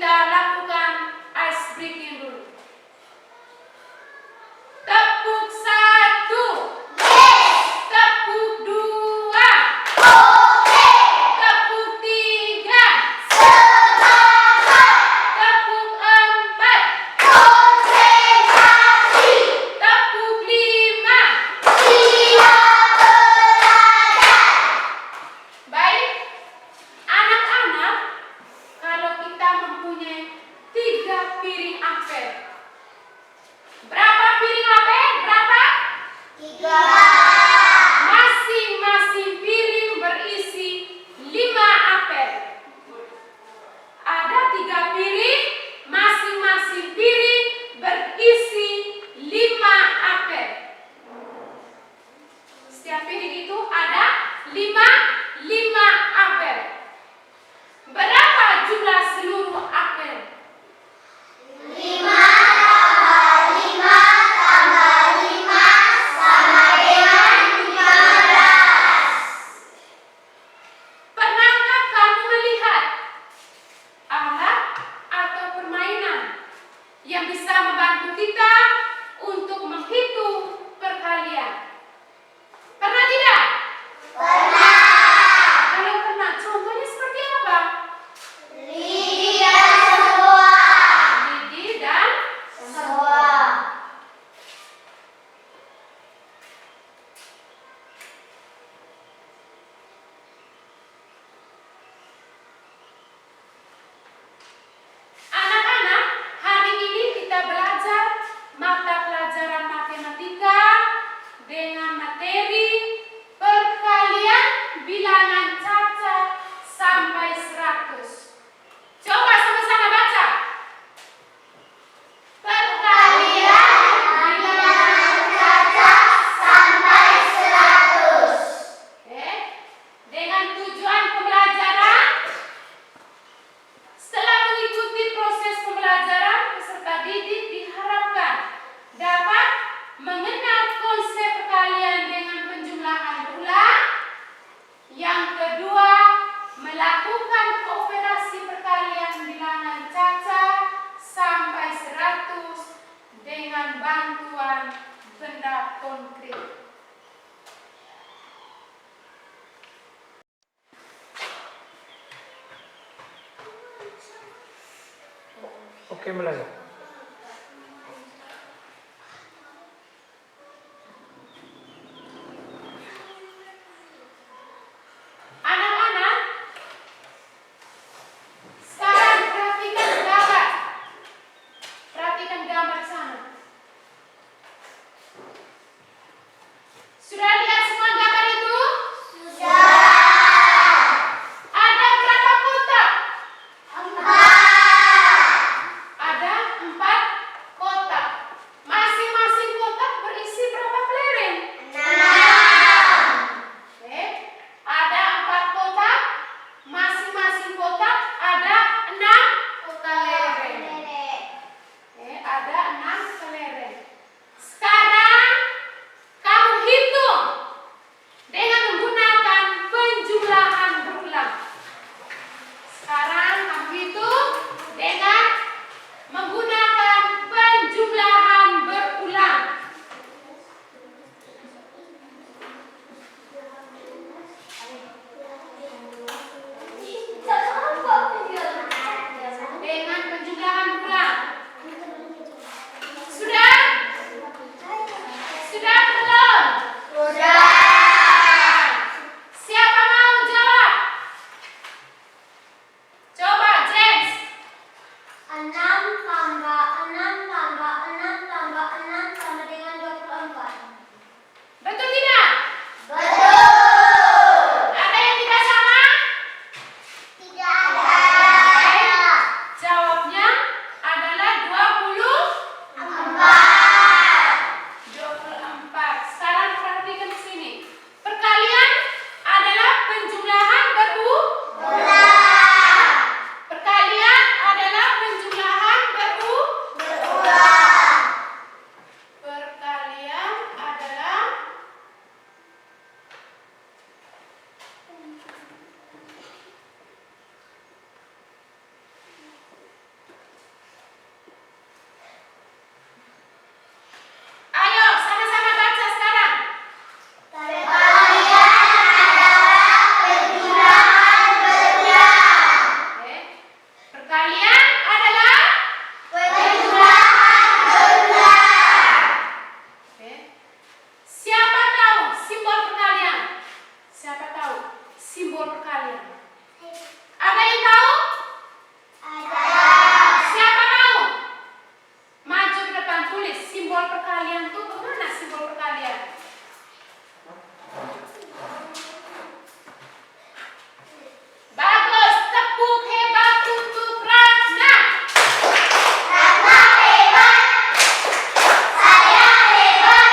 kita lakukan ice breaking dulu. Tepuk 1. Tepuk 2. Tepuk 3. Tepuk 4. Tepuk 5. Baik, anak-anak, kalau kita mempunyai 3 piring apel, berapa piring apel? Berapa? 3. Masing-masing piring berisi 5 apel. Ada 3 piring, masing-masing piring berisi 5 apel. Setiap piring itu ada 5 apel. Berapa jumlah seluruh apel? 5 tambah 5 tambah 5 sama dengan 15. Pernahkah kamu melihat alat atau permainan yang bisa membantu kita untuk menghitung perkalian? Pernah tidak? Pernah. Kalau pernah, contohnya seperti apa? Lidi dan semua. Lidi dan Semua. anak-anak, hari ini kita belajar mata pelajaran matematika dengan materi perkalian bilangan caca sampai 100. Coba sama-sama baca. Perkalian Bilangan caca sampai 100. Oke. Dengan tujuan pembelajaran, setelah mengikuti proses pembelajaran, peserta didik diharapkan dapat mengenal konsep perkalian dengan penjumlahan berulang. Yang kedua, melakukan operasi perkalian bilangan caca sampai 100 dengan bantuan benda konkret. Oke, mulai. Anak-anak, sekarang perhatikan gambar. Perhatikan gambar sana. Sudah lihat semua gambar itu? Sudah. Ada berapa kotak? 4. Ada Kalian adalah Penyerahan gelar. Oke. Siapa tahu simbol perkalian? Siapa tahu simbol perkalian? Ada yang tahu? Ada. Siapa tahu? Maju ke depan, tulis simbol perkalian tuh kemana simbol perkalian? Bagus, tepuk hebat untuk Ratna. Ratna hebat. Saya hebat.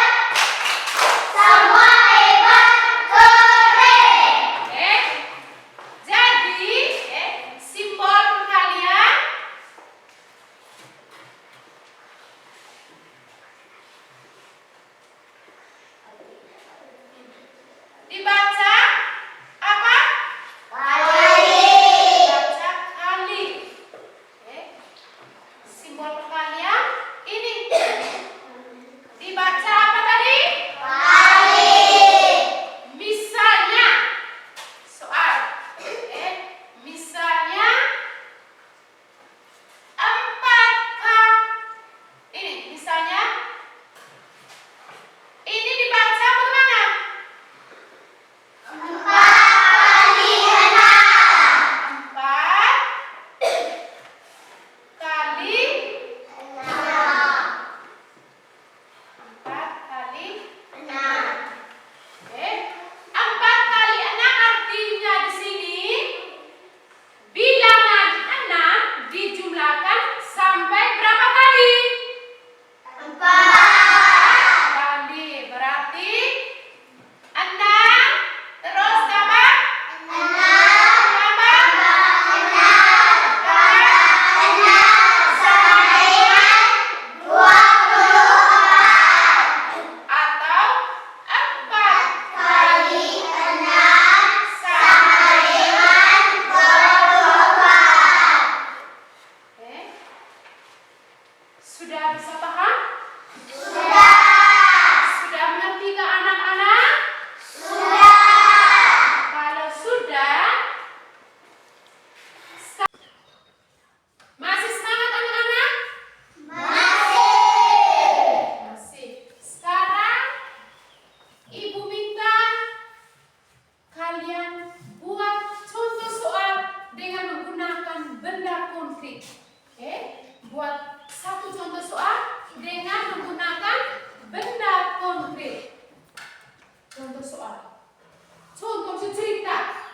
Semua hebat. Keren. Jadi simbol perkalian dibaca apa? Kali. Baca kali. Simbol perkalian ini dibaca apa tadi? Kali. Misalnya soal, misalnya 4 ini misalnya ini dibaca bagaimana? 4 kali 6. 4 kali 6. 4 kali 6. 4 kali 6 artinya di sini bilangan 6 dijumlahkan sampai berapa kali? 4. Kali. Berarti 6 terus tambah 6. tambah 24 atau 4 kali 6 sama dengan 24. Sudah bisa paham? Sudah. Sudah mengerti ke anak-anak? Sudah. Kalau sudah, masih semangat anak-anak? Masih. Masih. Sekarang Ibu minta kalian buat contoh soal dengan menggunakan benda konkret. Buat satu contoh soal dengan menggunakan benda konkret. Contoh soal. Contoh cerita.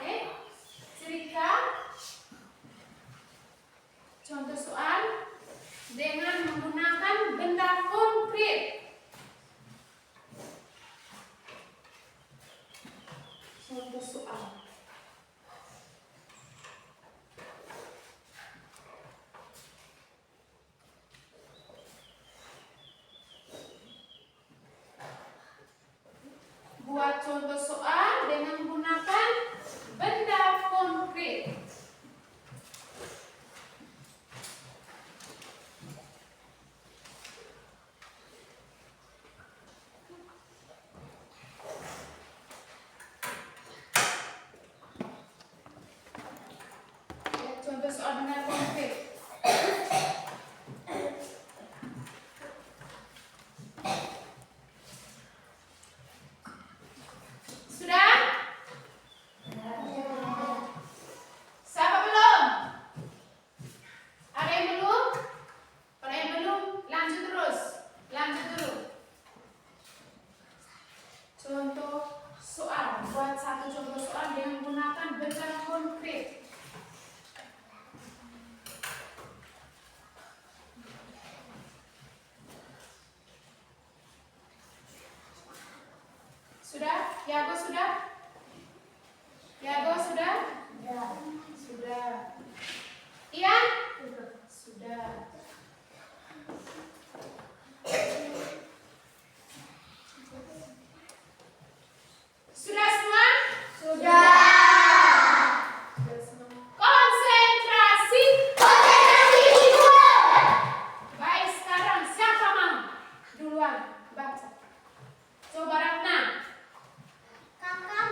Cerita. Contoh soal dengan menggunakan benda konkret. Contoh soal. Buat contoh soal dengan menggunakan benda konkret. Contoh soal benda konkret. Sudah? Siapa belum? Ada yang belum? Ada yang belum? Lanjut terus. Lanjut dulu. Contoh soal. Buat satu contoh soal dengan menggunakan benda konkret. Sudah? Yago sudah? Yago sudah? Sudah. Ian? Sudah. Sudah semua? Sudah. Sudah semua. Konsentrasi. Konsentrasi ibu. Baik, sekarang siapa mau? Duluan, baca. Coba Ratna. Kakak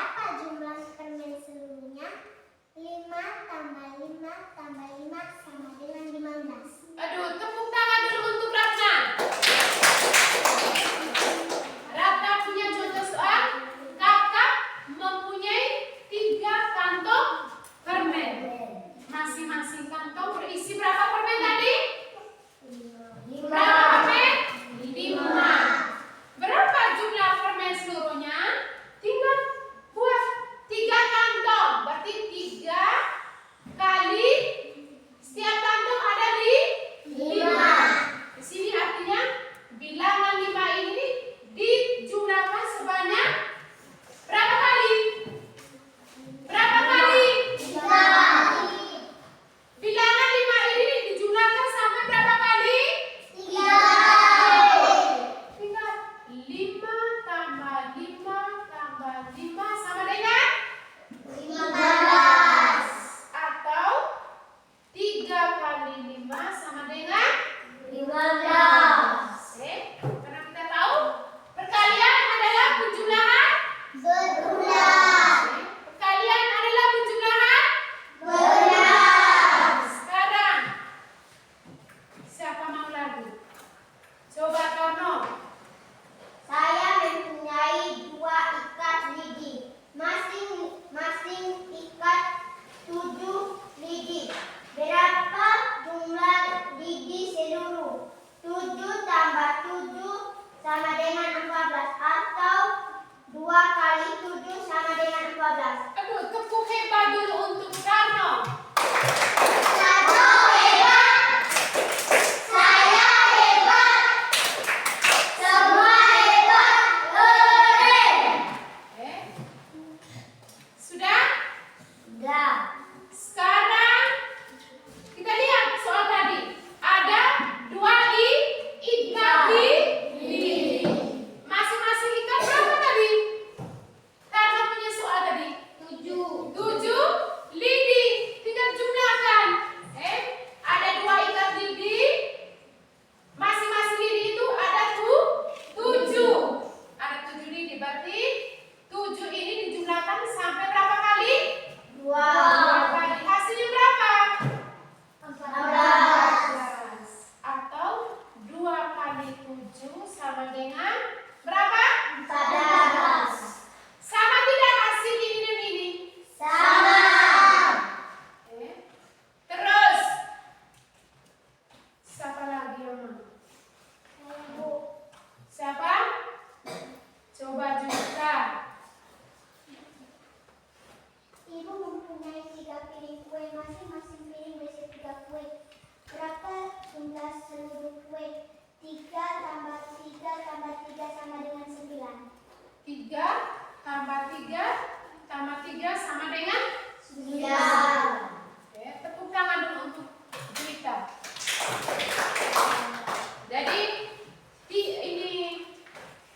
Berapa jumlah permen seluruhnya? 5 tambah 5 tambah 5 sama dengan 15. Aduh, tepuk tangan dulu untuk Ratna. Ratna punya contoh soal. Kakak mempunyai 3 kantong permen. Masing-masing kantong berisi berapa permen tadi? 5. Berapa permen? 5. Berapa jumlah permen seluruhnya? 3 buah. 3 kantong. Berarti 3 kali setiap kantong ada 5. Di sini artinya bilangan 5 ini dijumlahkan sebanyak berapa kali? Berapa kali? 3. Bilangan 5 ini dijumlahkan sampai berapa kali? 3. Tinggal 5 tambah 5 tambah 5 sama dengan 15. atau 3 kali 5 sama dengan 15. Oke, karena kita tahu perkalian adalah penjumlahan. Berulang. Perkalian adalah penjumlahan. Berulang. Sekarang siapa mau lagu? Coba Karno. Saya mempunyai 2 ikat lidi. Masing-masing ikat 7 lidi. Berapa jumlah lidi seluruh? 7 tambah 7 sama dengan 14 atau 2 kali 7 sama dengan 14. Aduh, tepuk hebat dulu untuk Karno. Satu hebat. Saya hebat. Semua hebat. Keren. Sudah? Sudah. Sekarang kita lihat soal tadi. Ada 2 ikat lidi. Masing-masing ikat berapa tadi? Karena punya soal tadi 7 lidi. Tinggal jumlahkan. Ada 2 ikat lidi. Masing-masing lidi itu ada 7. Ada 7 lidi. Berarti 7 ini dijumlahkan sampai berapa kali? 2. 2 kali. Hasilnya berapa? 14. Atau 2 kali 7 sama dengan berapa? 14. Sama tidak hasil ini dan ini? Sama. Terus siapa lagi yang mau? Siapa? Coba juga. Ibu mempunyai 3 piring kue. Masing-masing piring berisi 3 kue. Berapa jumlah seluruh kue? 3 tambah 3 tambah 3 sama dengan 9. 3 tambah 3 tambah 3 sama dengan 9. Tepuk tangan dulu untuk Juwita. Jadi ini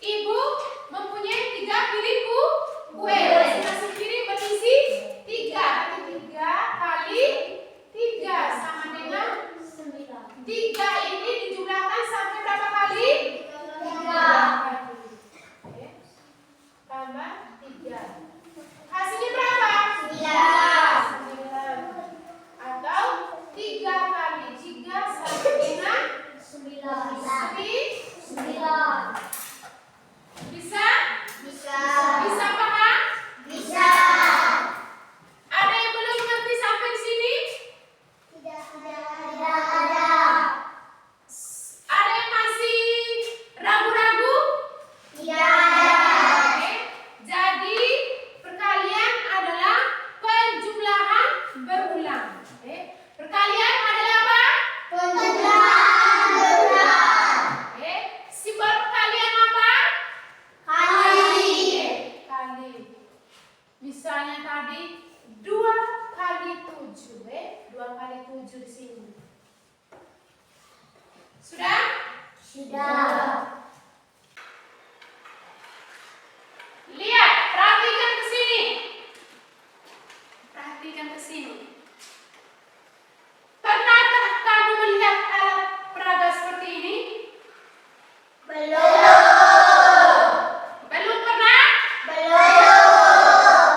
ibu mempunyai 3 piring kue. Masing-masing piring berisi 3. Berarti 3 kali 3 sama dengan 3 ini dijumlahkan sampai berapa kali? 3. Tambah 3. Hasilnya berapa? 9. 9. Atau 3 kali 3 sama dengan 9. bisa? Bisa. Bisa paham? Bisa. Ada yang belum mengerti sampai di sini? Tidak ada. Ada yang masih ragu-ragu? Tidak ada. Oke. Jadi perkalian adalah penjumlahan berulang. Perkalian adalah apa? Penjumlahan berulang. Simbol perkalian apa? Kali. Kali. Misalnya tadi 2 kali 7, 2 kali 7 di sini. Sudah? Sudah. Lihat, perhatikan ke sini. Perhatikan ke sini. Pernahkah kamu melihat alat peraga seperti ini? Belum. Belum pernah? Belum.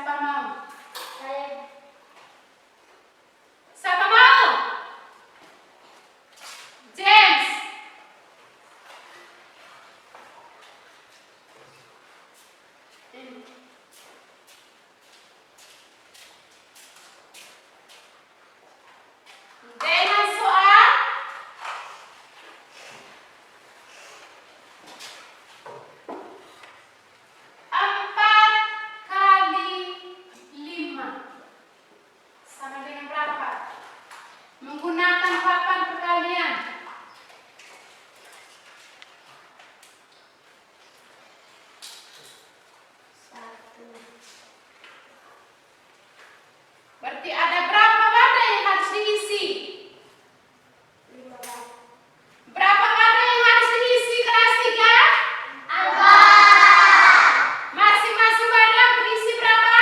Siapa mau? Saya. Siapa mau? James. Ini. Dengan soal empat kali lima sama dengan berapa? Menggunakan papan perkalian. Satu. Berarti ada berapa wadah yang harus diisi? 15. Berapa wadah yang harus diisi kelas 3? Masing-masing wadah berisi berapa?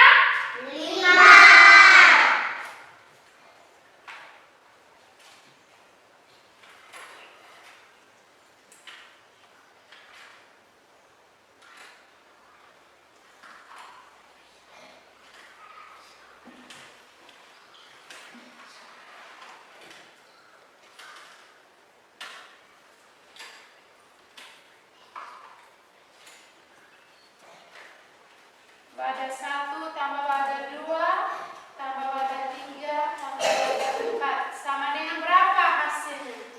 5. Wadah 1 tambah wadah 2 tambah wadah 3 tambah wadah 4 sama dengan berapa hasilnya?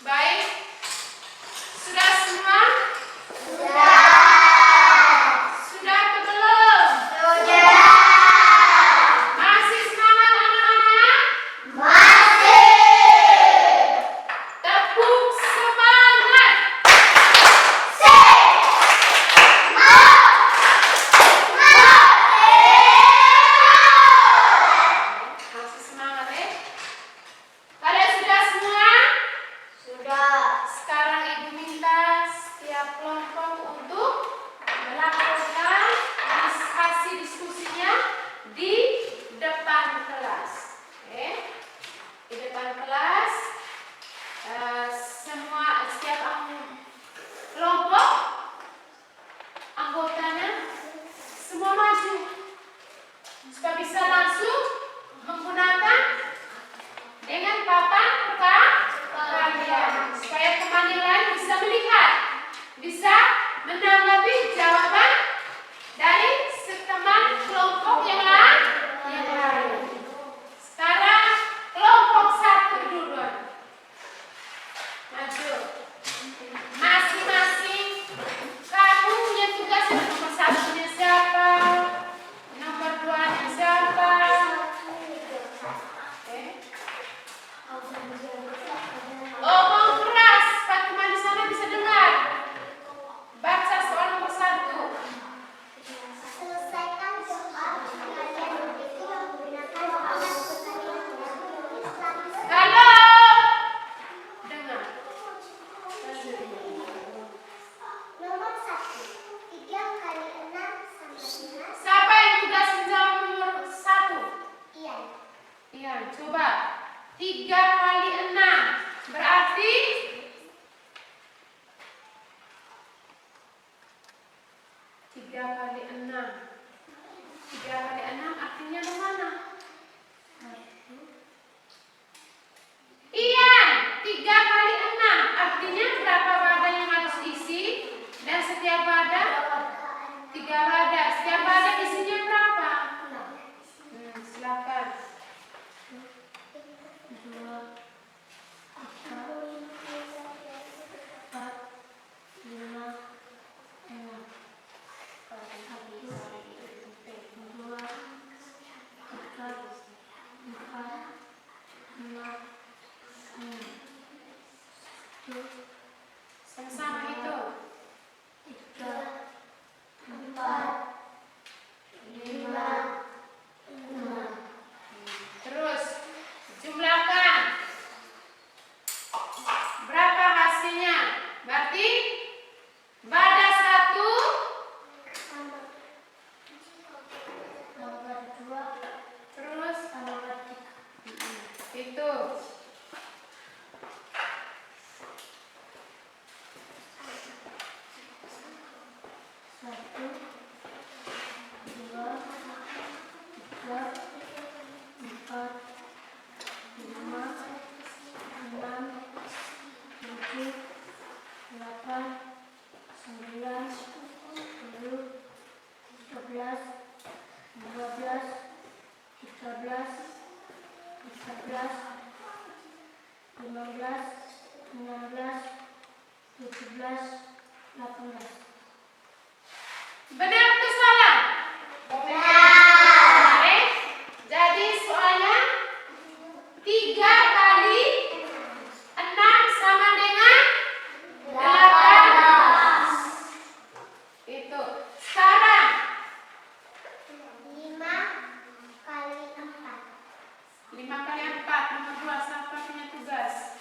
Baik, sudah semua? Sudah atau belum? Masih semangat anak-anak? Tepuk semangat! Masih semangat ya? Kalian sudah semua? Sekarang Ibu minta setiap kelompok untuk melakukan diskusinya di depan kelas. Oke? Di depan kelas, setiap kelompok anggotanya semua maju supaya bisa langsung menggunakan dengan papan kalian supaya teman yang lain bisa melihat, bisa menanggapi jawaban dari teman kelompok yang lain. Sekarang kelompok 1 dulu. Maju. Masing-masing kamu punya tugas. Nomor 1-nya siapa? Nomor 2-nya siapa? Oke. Ngomong keras, Pak teman di sana bisa dengar. Baca soal nomor 1. Selesaikan soal kalian itu menggunakan alat pertanian yang Islam. Halo. Dengar. Nomor 1. 3 kali 6 sama 5. Siapa yang tugas menjawab nomor 1? Iya. Iya, coba. 3 kali 6 berarti 3 kali 6. 3 kali 6 artinya mana? Iya, 3 kali 6 artinya berapa wadah yang harus diisi? Dan setiap wadah 3 wadah. Setiap wadah isinya berapa? Silakan. 2, sama-sama itu 3, 4, 5, 6. terus jumlahkan berapa hasilnya, berarti wadah 1 Nomor 2 terus nomor 3. itu 1, 2, 3, 4, 5, 6, 7, 8, Benar atau salah? Benar. Jadi soalnya 3 kali 6 sama dengan 18. Itu. Sekarang 5 kali 4. 5 kali 4, nomor 2, siapa punya tugas?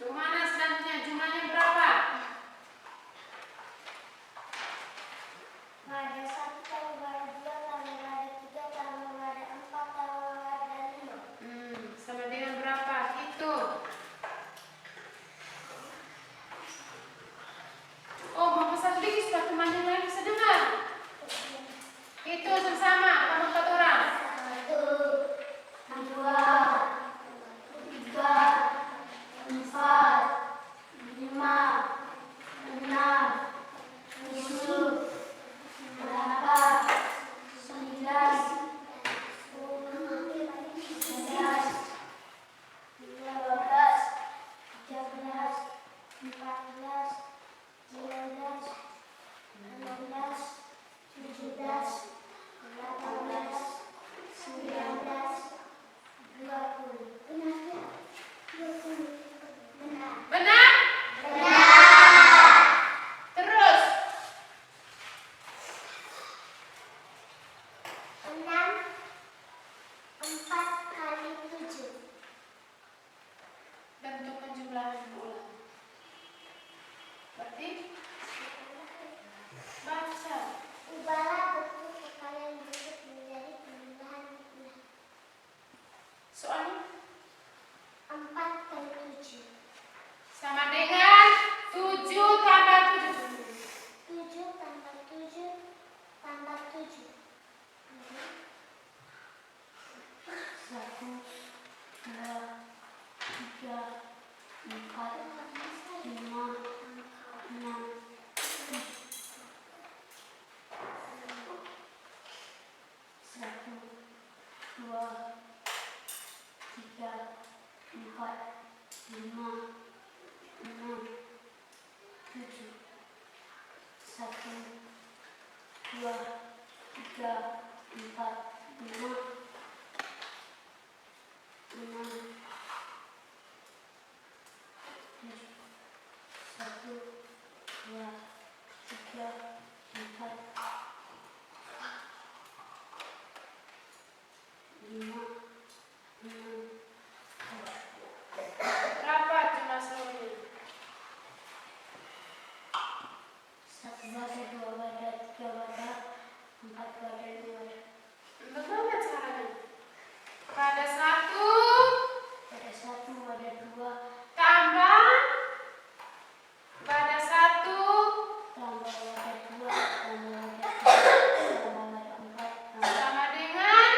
Kemana selanjutnya? Jumlahnya berapa? Ada 1 tambah ada 2 tambah ada 3 tambah ada 4 tambah ada 5. Sama dengan berapa? Hitung. Oh, mau pesan sedikit supaya teman yang lain bisa dengar. Itu sama-sama, kamu 4 orang. 1, 2, 3, 4, 5, 6, 7, 8, 9, 10, 11, 12, 13, 14, 15, 16, 17, 18, 19, 20. Benar. Benar? Terus. 6, 4 kali 7. Bentuk penjumlahan ulang. Berarti baca. Ubahlah bentuk kekalian berikut menjadi penjumlahan ulang. Soalnya 4 kali 7. sama dengan 7 tambah 7. 7 tambah 7 tambah 7. 1, 2, 3, 4, 5, 6, 1, 2, 3, 4, 5, 6, 7. 1, 2, 3, 4, 5, 6, 7. 1, 2, 3, 4, 5, 6, 7. Berapa jumlah seluruhnya? 1 wadah, 2 wadah, 3 wadah, 4 wadah, 5 wadah. Bagaimana caranya? Pada 1 Pada 1 wadah 2 tambah pada 1 tambah wadah 2 tambah wadah 3 tambah wadah 4 tambah sama dengan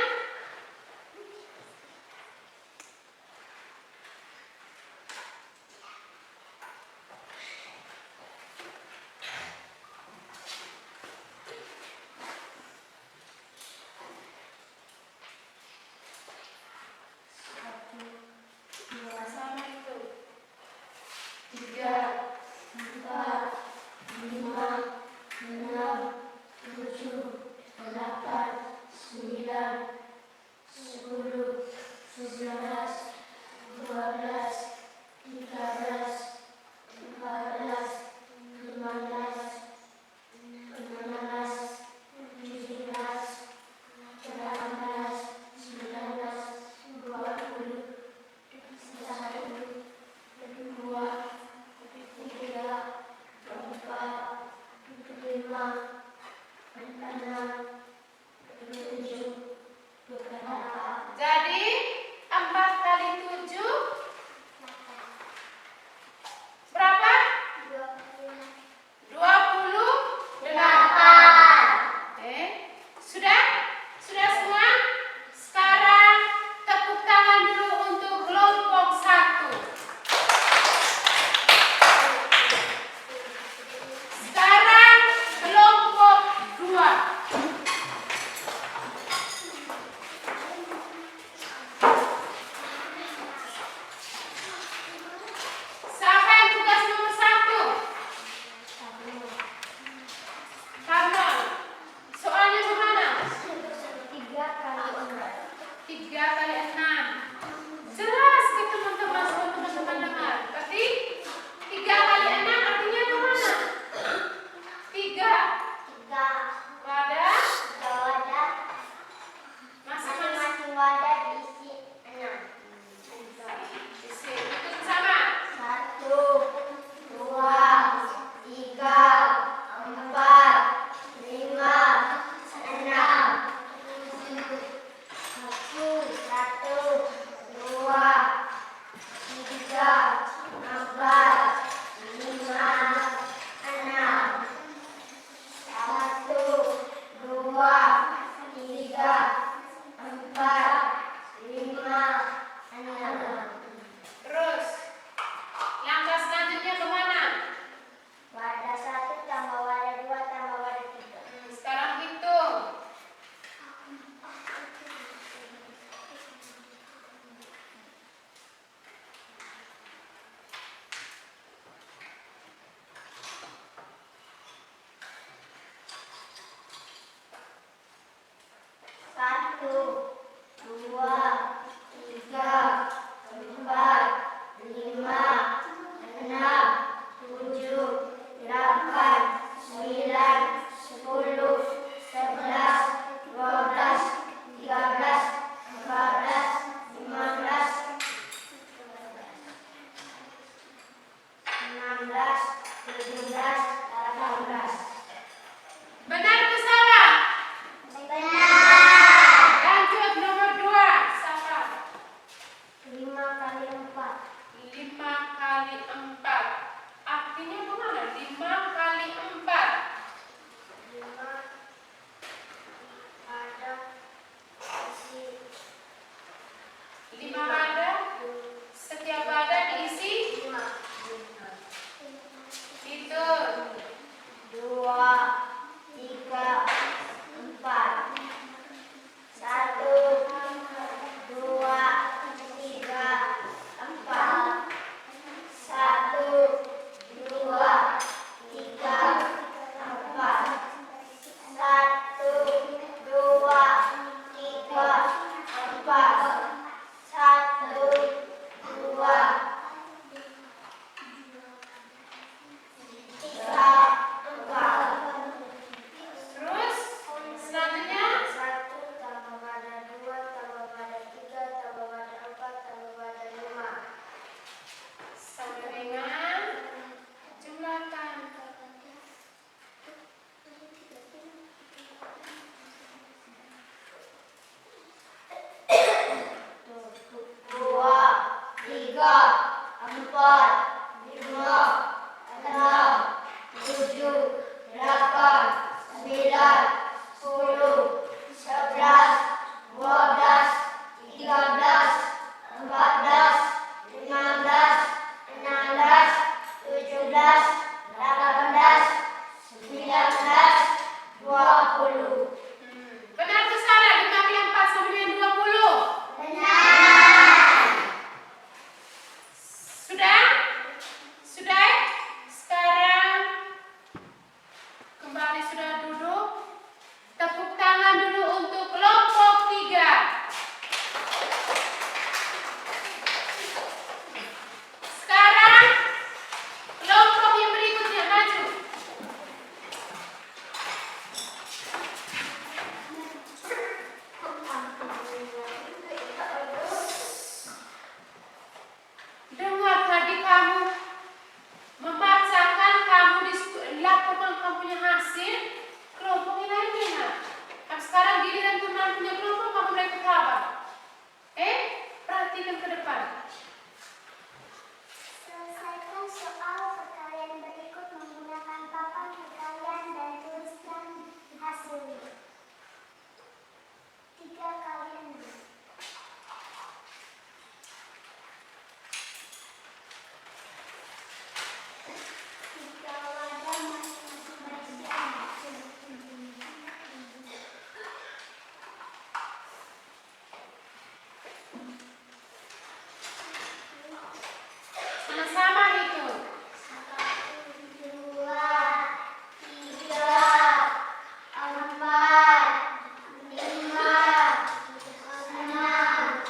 kali 6. Jelas ke teman-teman, semua teman-teman dengar. Berarti 3 kali 6 artinya kemana? 3 wadah. Masing-masing wadah diisi 6. isi. Hitung sama. 1, 2, 3, 4, 5, 6, 7, 1, 2, 3, 4, 5, 6, 1, 2, 3, 4, 5, 6. Terus langkah selanjutnya kemana? Wadah 1 tambah wadah 2 tambah wadah 3. Sekarang hitung. 1, 2, 3, 4, 5, 6, 7, 8, 9, 10, 11, 12, 13, 14, 15, 16, 17, 18. Benar atau salah? Benar. Lanjut nomor 2. Siapa? 5 kali 4. 5 kali 4. Artinya kemana? 5 kali 4. 5 ada isi 5 wadah. Setiap wadah diisi 5. hitung. 2, 3, 4. 1, 2, 3, 4. 1, 2, 3, 4. 1, 2, 3, 4. 1, 2, 3, 4. Terus selanjutnya 1 tambah wadah 2 tambah wadah 3 tambah wadah 4 tambah wadah 5. sampai dengan jumlahkan. 2, 3, 4, 5, 6, 7, 8, 9, 10, 11, 12, 13, 14, 15, 16, 17, 18, 19, 20. Benar atau salah? 5 kali 4 sama dengan 20. Benar. Sudah? Sudah? Sekarang kembali sudah duduk. Tepuk tangan dulu untuk kelompok 3. Sekarang kelompok yang berikutnya maju. Dengar tadi kamu membacakan, kamu lakukan kamu punya hasil, kelompok yang lainnya. Nah, sekarang giliran teman punya kelompok kamu mulai ketawa. Perhatikan ke depan. Selesaikan soal perkalian berikut menggunakan papan perkalian dan tuliskan hasilnya. 3 kali 6. 3 wadah masing-masing berisi 6. Sama-sama hitung. 1, 2, 3, 4, 5, 6,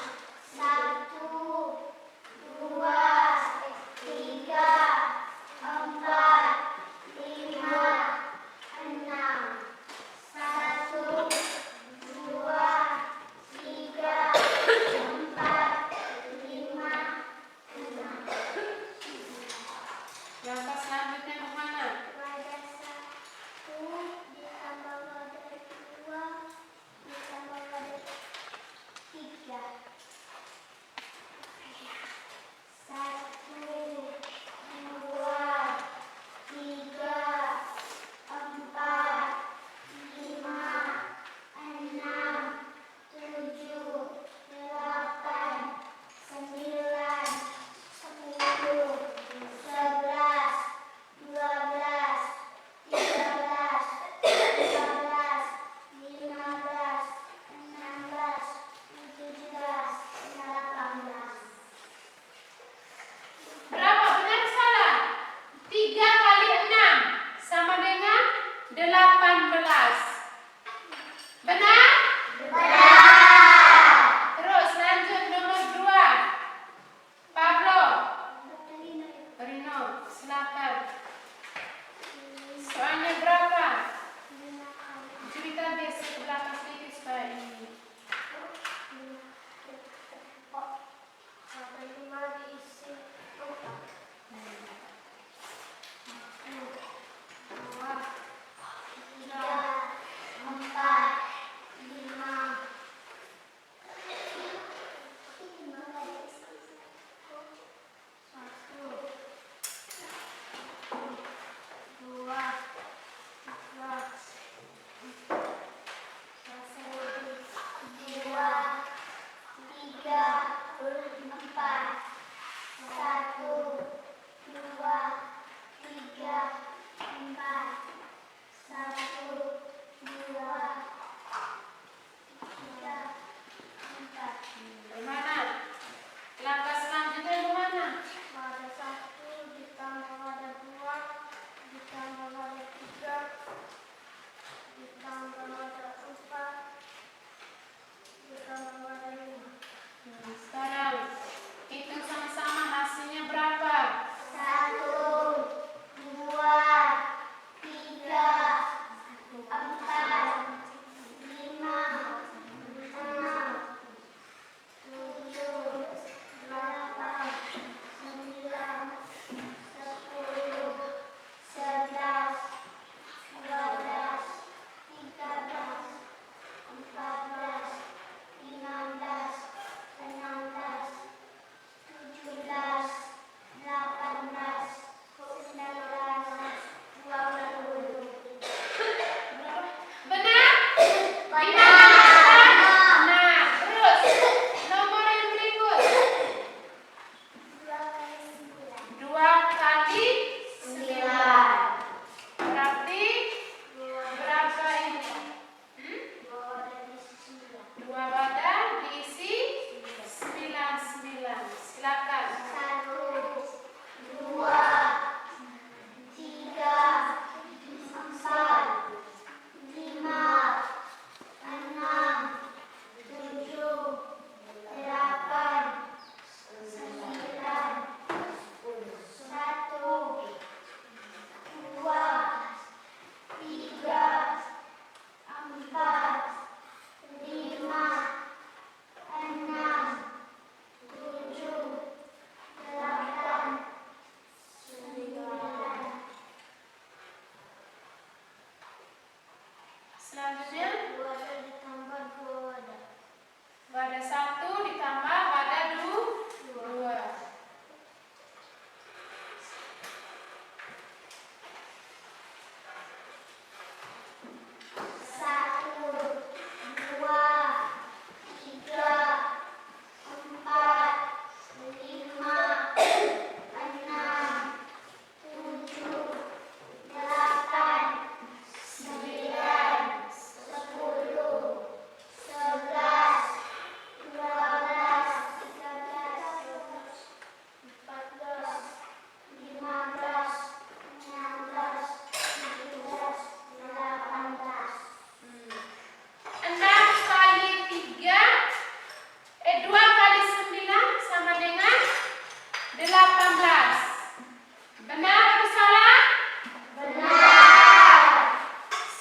18. Benar atau salah?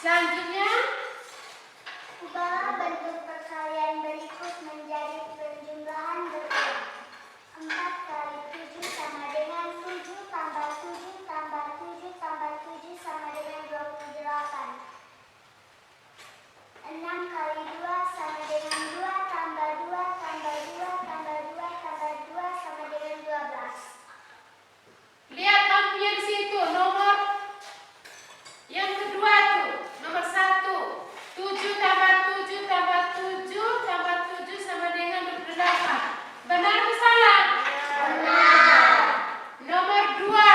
Selanjutnya, Ubahlah bentuk perkalian berikut menjadi penjumlahan berulang. 4 kali 7 sama dengan 7 tambah 7 tambah 7 tambah 7 sama dengan 28. 6 kali 2 sama dengan 2 tambah 2 tambah 2 tambah 2 tambah 2 sama dengan 12. lihat lampunya di situ. Nomor yang kedua tuh, nomor 1. 7 tambah 7 tambah 7 tambah 7 sama dengan 28. Benar atau salah? Nomor 2.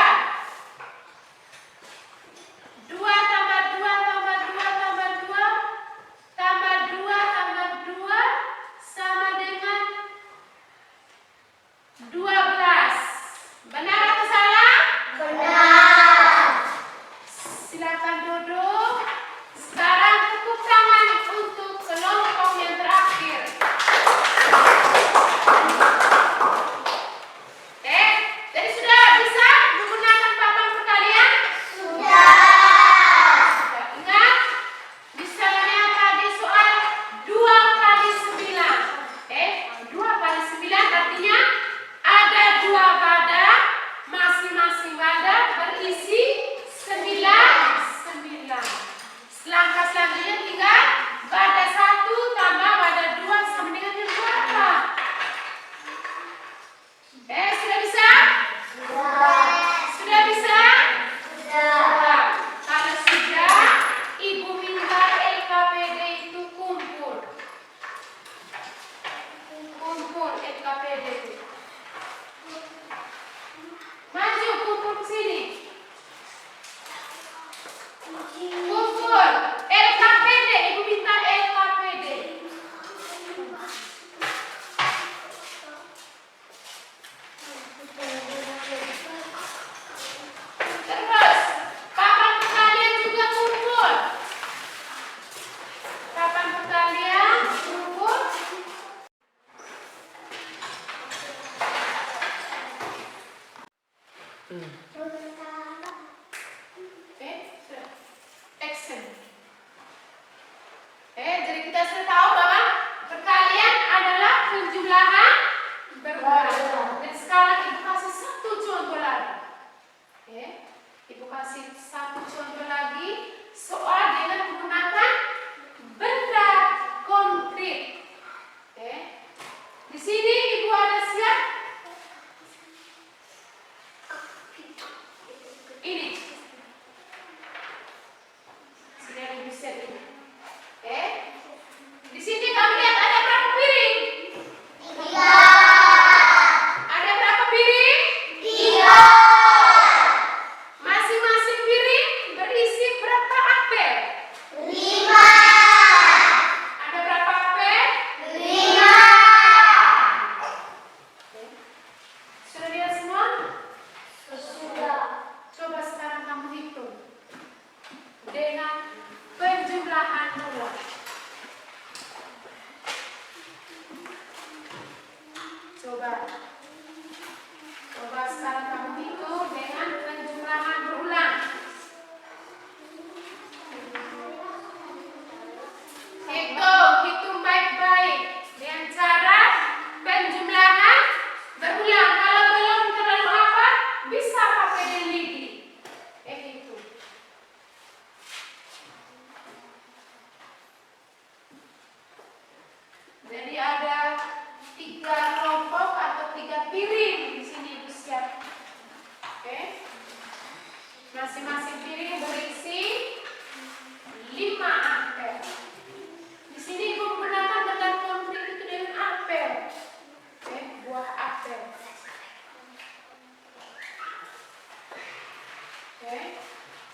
2 tambah 2 tambah 2 tambah 2 tambah 2 tambah 2 sama dengan 12. Benar atau salah? Silakan duduk. Sekarang tepuk tangan untuk kelompok yang terakhir. Jadi sudah bisa menggunakan papan perkalian? Sudah. Ingat, misalnya tadi soal 2 kali 9. 2 kali 9 artinya ada 2 badan, masing-masing badan berisi 9. Langkah selanjutnya tinggal badan 1 tambah badan 2 sama dengan yang berapa? Sudah bisa? Sudah bisa? Sudah. Kalau sudah, Ibu minta LKPD itu kumpul. Kumpul LKPD itu. Maju, kumpul ke sini. Kumpul. LKPD, Ibu minta LKPD. Terus, papan perkalian juga kumpul. Papan perkalian kumpul. Sudah. Action. Jadi kita sudah tahu bahwa perkalian adalah penjumlahan berulang. Dan sekarang Ibu kasih satu contoh lagi. Ibu kasih satu contoh lagi soal dengan menggunakan benda konkret. Di sini Ibu ada siap? Ini. Sudah Ibu siap ini. Di sini kamu lihat ada berapa piring? 3. Ada berapa piring? 3. Masing-masing piring berisi berapa apel? 5. Ada berapa apel? 5. Sudah lihat semua? Sudah. Coba sekarang kamu hitung dengan penjumlahan ulang. Coba sekarang kamu hitung dengan penjumlahan berulang. Hitung baik-baik dengan cara penjumlahan berulang. Kalau belum terlalu hafal, bisa pakai lidi. Hitung. Jadi ada 3 kelompok atau 3 piring di sini Ibu siap. Masing-masing piring berisi 5 apel. Di sini Ibu menggunakan benda konkret itu dengan apel. Buah apel.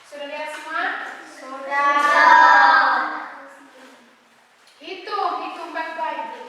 Sudah lihat semua? Sudah. Hitung baik-baik.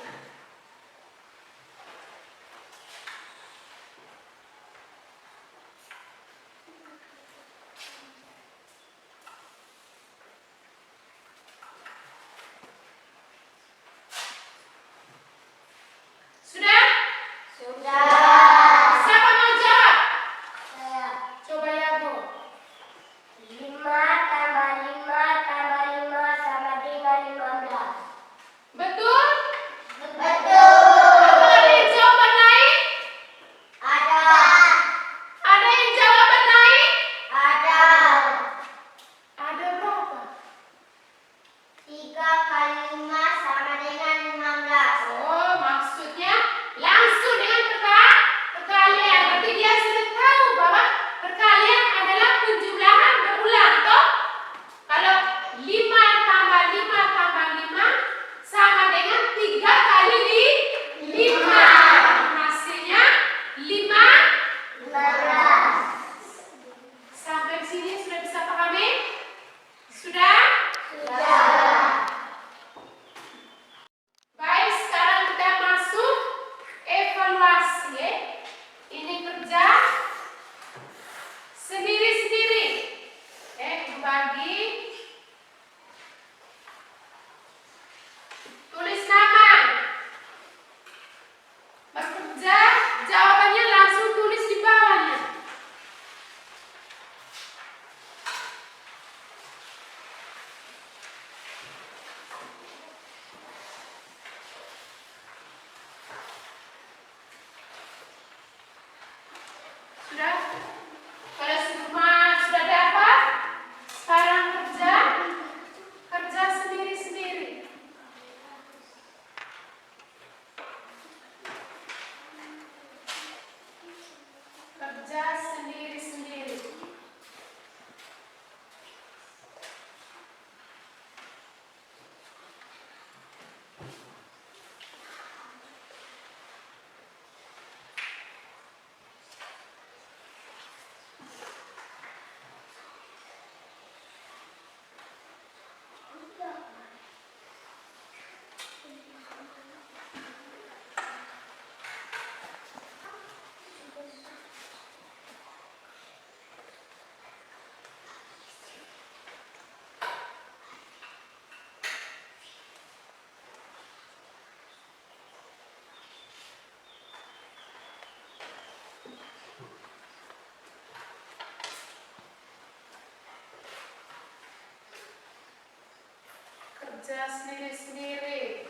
Kerja sendiri-sendiri. Kerja sendiri-sendiri.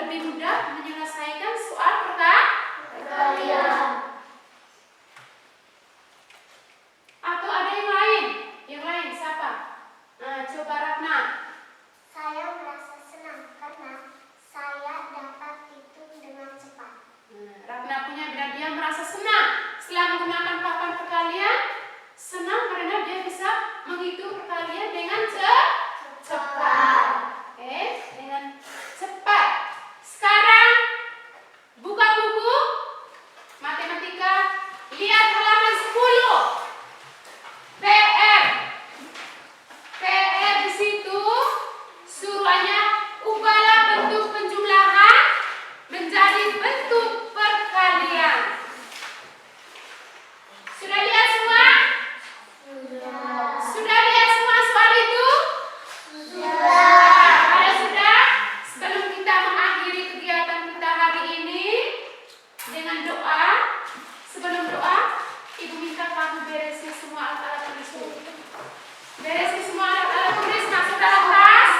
lebih mudah menyelesaikan soal perkalian. Atau ada yang lain? Yang lain siapa? Nah, coba Ratna. Saya merasa senang karena saya dapat hitung dengan cepat. Ratna punya benar, dia merasa senang setelah menggunakan papan perkalian. Senang karena dia bisa menghitung perkalian dengan cepat. Dengan cepat. Sekarang buka buku matematika, lihat halaman 10. PR. PR di situ suruhannya ubahlah bentuk penjumlahan menjadi bentuk perkalian. Sudah lihat semua? Sudah lihat semua soal itu? Ada sudah? Sebelum kita mengakhiri kegiatan kita hari ini dengan doa, sebelum doa, Ibu minta kamu beresin semua alat-alat tulis dulu. Beresin semua alat-alat tulis, masuk dalam tas.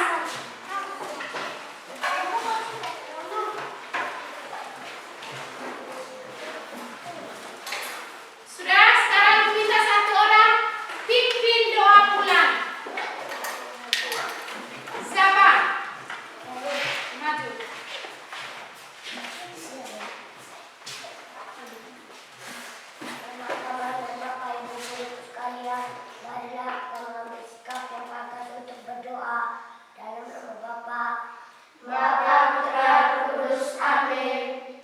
Sudah, sekarang Ibu minta satu orang pimpin doa pulang. Siapa? Maju. Teman-teman dan Bapak Ibu guru sekalian, marilah kita mengambil sikap yang pantas untuk berdoa dalam nama Bapa, Bapa, Putra, Roh Kudus. Amin.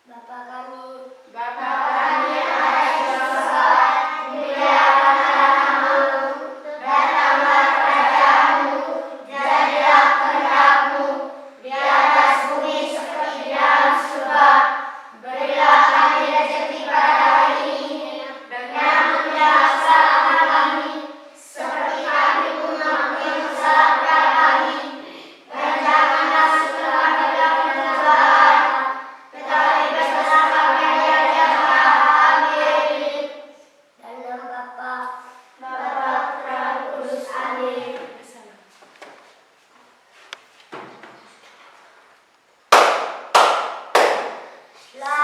Bapa kami, Bapa kami yang ada di surga, datanglah kerajaanmu, jadilah kehendakmu di atas bumi seperti di dalam surga. Berilah kami rezeki pada hari ini, dan ampunilah kesalahan kami, seperti kami pun mengampuni yang bersalah kepada kami. Dan janganlah masukkan kami dalam pencobaan, tetapi bebaskanlah kami dari yang jahat. Amin. dalam Bapa, Bapa, Putra, Roh Kudus. Amin. Selamat